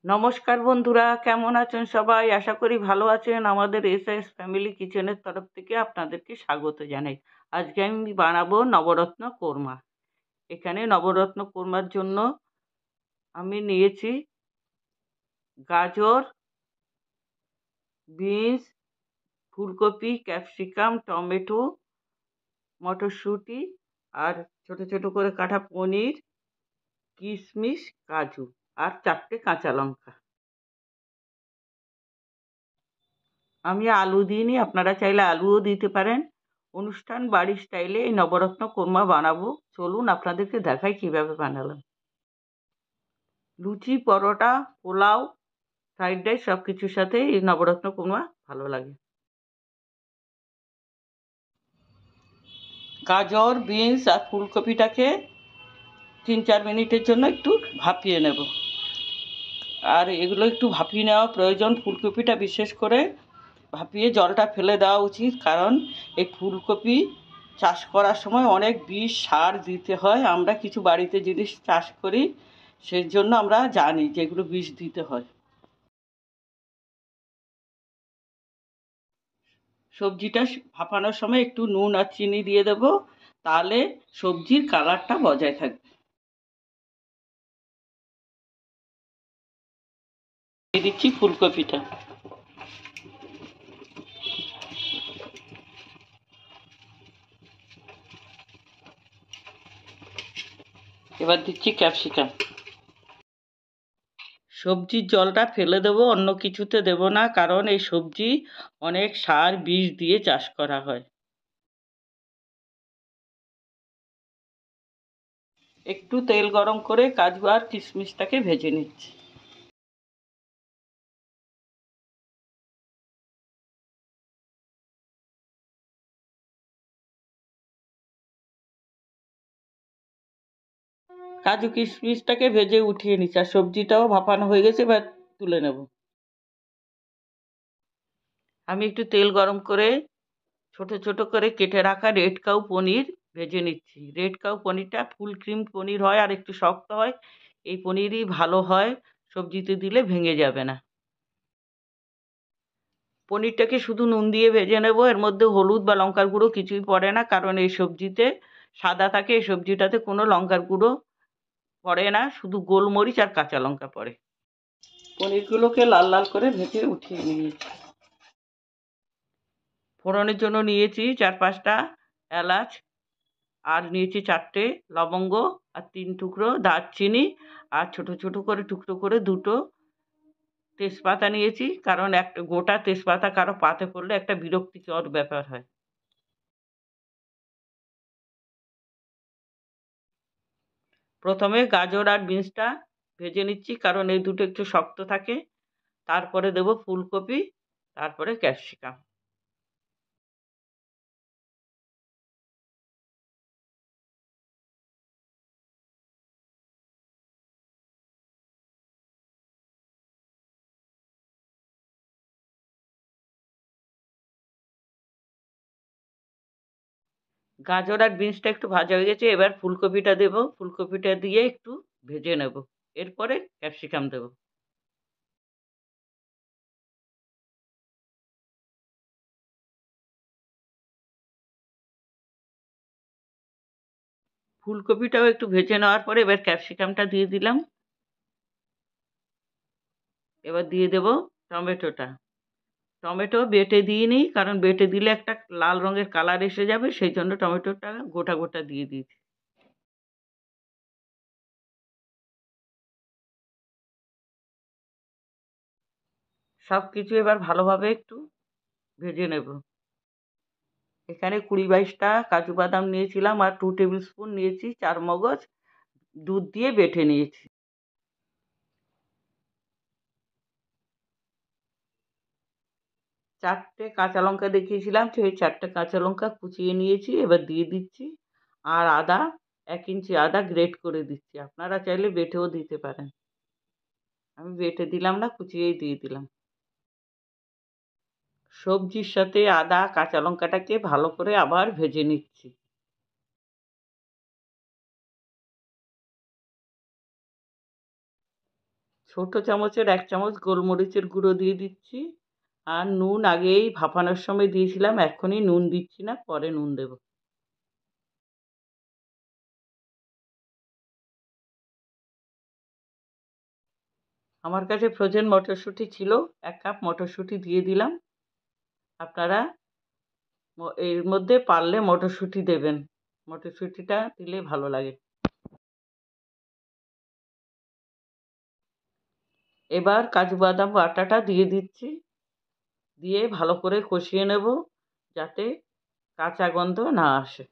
নমস্কার বন্ধুরা, কেমন আছেন সবাই? আশা করি ভালো আছেন। আমাদের এসএস ফ্যামিলি কিচেনের তরফ থেকে আপনাদেরকে স্বাগত জানাই। আজকে আমি বানাবো নবরত্ন কোরমা। এখানে নবরত্ন কোরমার জন্য আমি নিয়েছি গাজর, বিনস, ফুলকপি, ক্যাপসিকাম, টমেটো, মটরশুঁটি আর ছোট ছোট করে কাটা পনির, কিশমিশ, কাজু আর 4টে কাঁচা লঙ্কা। আমি আলু দিইনি, আপনারা চাইলে আলুও দিতে পারেন। অনুষ্ঠান বাড়ির স্টাইলে এই নবরত্ন কোরমা বানাবো। চলুন আপনাদেরকে দেখাই কিভাবে বানালাম। লুচি, পরোটা, পোলাও, ফ্রাইড রাইস সব কিছুর সাথে এই নবরত্ন কোরমা ভালো লাগে। গাজর, বিনস আর ফুলকপিটাকে 3-4 মিনিটের জন্য একটু ভাপিয়ে নেব। আর এগুলো একটু ভাপিয়ে নেওয়া প্রয়োজন। ফুলকপিটা বিশেষ করে ভাপিয়ে জলটা ফেলে দেওয়া উচিত, কারণ এই ফুলকপি চাষ করার সময় অনেক বিষ সার দিতে হয়। আমরা কিছু বাড়িতে জিনিস চাষ করি, সেই জন্য আমরা জানি যেগুলো বিষ দিতে হয়। সবজিটা ভাপানোর সময় একটু নুন আর চিনি দিয়ে দেবো, তাহলে সবজির কালারটা বজায় থাকবে। দিয়ে দিচ্ছি ফুলকপিটা। এবার দিচ্ছি ক্যাপসিকাম। সবজির জলটা ফেলে দেবো, অন্য কিছুতে দেব না, কারণ এই সবজি অনেক সার বিষ দিয়ে চাষ করা হয়। একটু তেল গরম করে কাজু আর কিশমিশটাকে ভেজে নিচ্ছি। কাজু কিশমিশটাকে ভেজে উঠিয়ে নিচ্ছি, আর সবজিটাও ভাপানো হয়ে গেছে, এবার তুলে নেব। আমি একটু তেল গরম করে ছোট ছোট করে কেটে রাখা রেড কাউ পনির ভেজে নিচ্ছি। রেড কাউ পনিরটা ফুল ক্রিম পনির হয় আর একটু শক্ত হয়। এই পনিরই ভালো হয়, সবজিতে দিলে ভেঙে যাবে না। পনিরটাকে শুধু নুন দিয়ে ভেজে নেব, এর মধ্যে হলুদ বা লঙ্কার গুঁড়ো কিছুই পড়ে না, কারণ এই সবজিতে সাদা থাকে। এই সবজিটাতে কোনো লঙ্কার গুঁড়ো পড়ে না, শুধু গোলমরিচ আর কাঁচা লঙ্কা পড়ে। পনিরগুলোকে লাল লাল করে ভেজে উঠিয়ে নিয়েছি। ফোড়নের জন্য নিয়েছি 4-5টা এলাচ, আর নিয়েছি 4টে লবঙ্গ আর 3 টুকরো দারচিনি, আর ছোট ছোট করে টুকরো করে 2টো তেজপাতা নিয়েছি, কারণ একটা গোটা তেজপাতা কারো পাতে পড়লে একটা বিরক্তিকর ব্যাপার হয়। প্রথমে গাজর আর বিনসটা ভেজে নিচ্ছি, কারণ এই দুটো একটু শক্ত থাকে। তারপরে দেব ফুলকপি, তারপরে ক্যাপসিকাম। গাজর আর বিনসটা একটু ভাজা হয়ে গেছে, এবার ফুলকপিটা দেব। ফুলকপিটা দিয়ে একটু ভেজে নেব, এরপরে ক্যাপসিকাম দেব। ফুলকপিটাও একটু ভেজে নেওয়ার পরে এবার ক্যাপসিকামটা দিয়ে দিলাম। এবার দিয়ে দেব টমেটোটা। টমেটো বেটে দিইনি, কারণ বেটে দিলে একটা লাল রঙের কালার এসে যাবে, সেই জন্য টমেটোটা গোটা গোটা দিয়ে দিয়েছি। সব কিছু এবার ভালোভাবে একটু ভেজে নেব। এখানে 20-22টা কাজু বাদাম নিয়েছিলাম, আর 2 টেবিল স্পুন নিয়েছি চারমগজ, দুধ দিয়ে বেটে নিয়েছি। 4টে কাঁচা লঙ্কা দেখিয়েছিলাম, সেই 4টে কাঁচা লঙ্কা কুচিয়ে নিয়েছি, এবার দিয়ে দিচ্ছি। আর আদা, 1 ইঞ্চি আদা গ্রেট করে দিচ্ছি। আপনারা চাইলে বেটেও দিতে পারেন, আমি বেটে দিলাম না, কুচিয়েই দিয়ে দিলাম। সবজির সাথে আদা কাঁচা লঙ্কাটাকে ভালো করে আবার ভেজে নিচ্ছি। ছোট চামচের 1 চামচ গোলমরিচের গুঁড়ো দিয়ে দিচ্ছি। আর নুন আগেই ভাপানোর সময় দিয়েছিলাম, এখনই নুন দিচ্ছি না, পরে নুন দেব। আমার কাছে ফ্রোজেন মটরশুঁটি ছিল, 1 কাপ মটরশুঁটি দিয়ে দিলাম। আপনারা এর মধ্যে পারলে মটরশুঁটি দেবেন, মটরশুঁটিটা দিলে ভালো লাগে। এবার কাজু বাদাম বাটাটা দিয়ে দিচ্ছি, দিয়ে ভালো করে কষিয়ে নেব যাতে কাঁচা গন্ধ না আসে।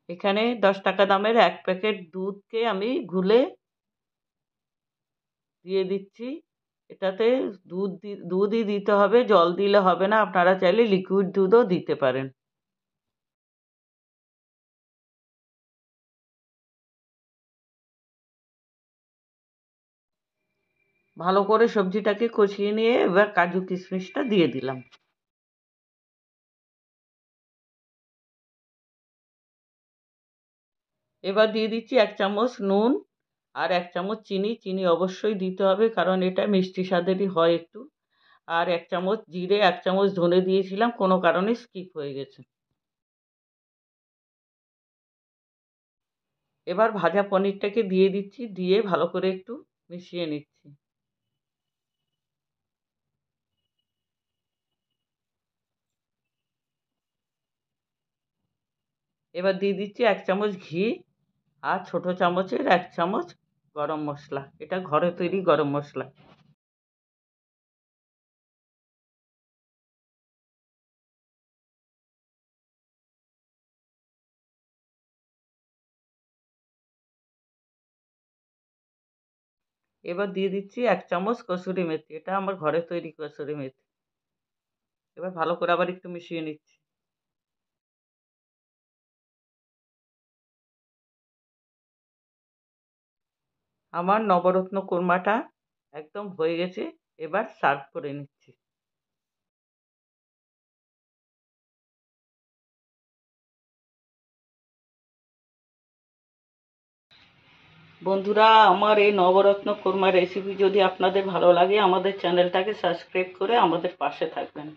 এখানে 10 টাকা দামের 1 প্যাকেট দুধকে আমি গুলে দিয়ে দিচ্ছি। এটাতে দুধই দিতে হবে, জল দিলে হবে না, আপনারা চাইলে লিকুইড দুধও দিতে পারেন। ভালো করে সবজিটাকে কষিয়ে নিয়ে এবার কাজু কিশমিশটা দিয়ে দিলাম। এবার দিয়ে দিচ্ছি 1 চামচ নুন আর 1 চামচ চিনি। চিনি অবশ্যই দিতে হবে কারণ এটা মিষ্টি স্বাদেরই হয় একটু। আর 1 চামচ জিরে, 1 চামচ ধনে দিয়েছিলাম, কোনো কারণে স্কিপ হয়ে গেছে। এবার ভাজা পনিরটাকে দিয়ে দিচ্ছি, দিয়ে ভালো করে একটু মিশিয়ে নিচ্ছি। এবার দিয়ে দিচ্ছি 1 চামচ ঘি আর ছোট চামচের 1 চামচ গরম মশলা। এটা ঘরে তৈরি গরম মশলা। এবার দিয়ে দিচ্ছি 1 চামচ কসুরি মেথি। এটা আমার ঘরে তৈরি কসুরি মেথি। এবার ভালো করে আবার একটু মিশিয়ে নিচ্ছি। আমার নবরত্ন কোরমাটা একদম হয়ে গেছে। এবার সার্ভ করে নিচ্ছি। বন্ধুরা, আমার এই নবরত্ন কোরমা রেসিপি যদি আপনাদের ভালো লাগে, আমাদের চ্যানেলটাকে সাবস্ক্রাইব করে আমাদের পাশে থাকবেন।